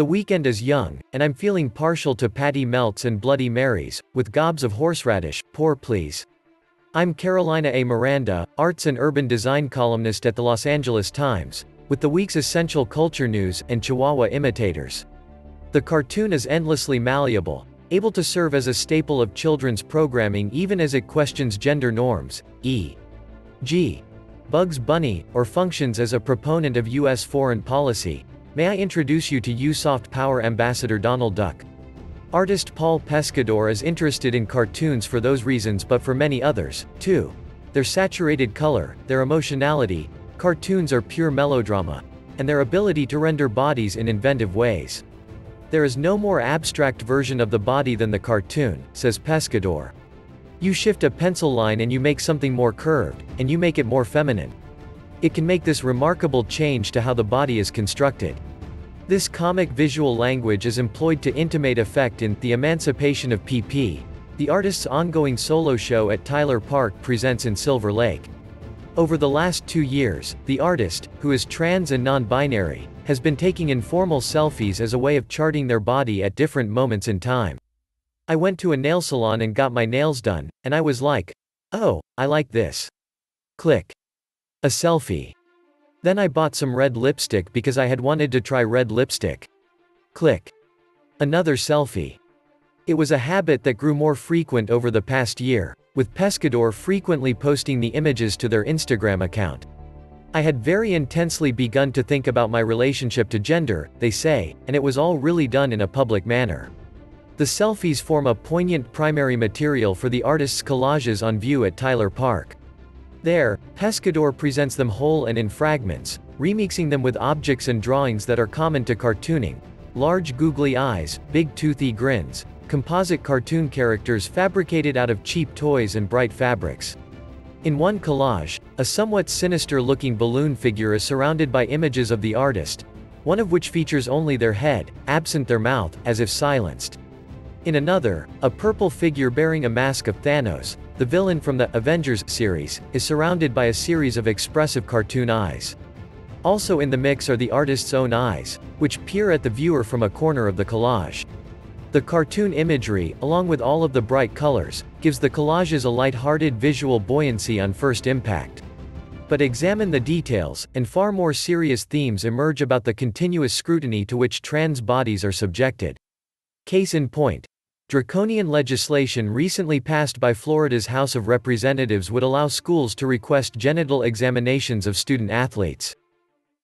The weekend is young, and I'm feeling partial to Patty Melts and Bloody Marys, with gobs of horseradish, pour please. I'm Carolina A. Miranda, arts and urban design columnist at the Los Angeles Times, with the week's essential culture news and chihuahua imitators. The cartoon is endlessly malleable, able to serve as a staple of children's programming even as it questions gender norms, e.g. Bugs Bunny, or functions as a proponent of U.S. foreign policy. May I introduce you to U-Soft Power Ambassador Donald Duck. Artist Paul Pescador is interested in cartoons for those reasons, but for many others, too. Their saturated color, their emotionality, cartoons are pure melodrama, and their ability to render bodies in inventive ways. There is no more abstract version of the body than the cartoon, says Pescador. You shift a pencil line and you make something more curved, and you make it more feminine. It can make this remarkable change to how the body is constructed. This comic visual language is employed to intimate effect in The Emancipation of PP, the artist's ongoing solo show at Tyler Park Presents in Silver Lake. Over the last 2 years, the artist, who is trans and non-binary, has been taking informal selfies as a way of charting their body at different moments in time. I went to a nail salon and got my nails done, and I was like, oh, I like this. Click. A selfie. Then I bought some red lipstick because I had wanted to try red lipstick. Click. Another selfie. It was a habit that grew more frequent over the past year, with Pescador frequently posting the images to their Instagram account. I had very intensely begun to think about my relationship to gender, they say, and it was all really done in a public manner. The selfies form a poignant primary material for the artist's collages on view at Tyler Park. There, Pescador presents them whole and in fragments, remixing them with objects and drawings that are common to cartooning: large googly eyes, big toothy grins, composite cartoon characters fabricated out of cheap toys and bright fabrics. In one collage, a somewhat sinister-looking balloon figure is surrounded by images of the artist, one of which features only their head, absent their mouth, as if silenced. In another, a purple figure bearing a mask of Thanos, the villain from the Avengers series, is surrounded by a series of expressive cartoon eyes. Also in the mix are the artist's own eyes, which peer at the viewer from a corner of the collage. The cartoon imagery, along with all of the bright colors, gives the collages a lighthearted visual buoyancy on first impact. But examine the details, and far more serious themes emerge about the continuous scrutiny to which trans bodies are subjected. Case in point. Draconian legislation recently passed by Florida's House of Representatives would allow schools to request genital examinations of student athletes.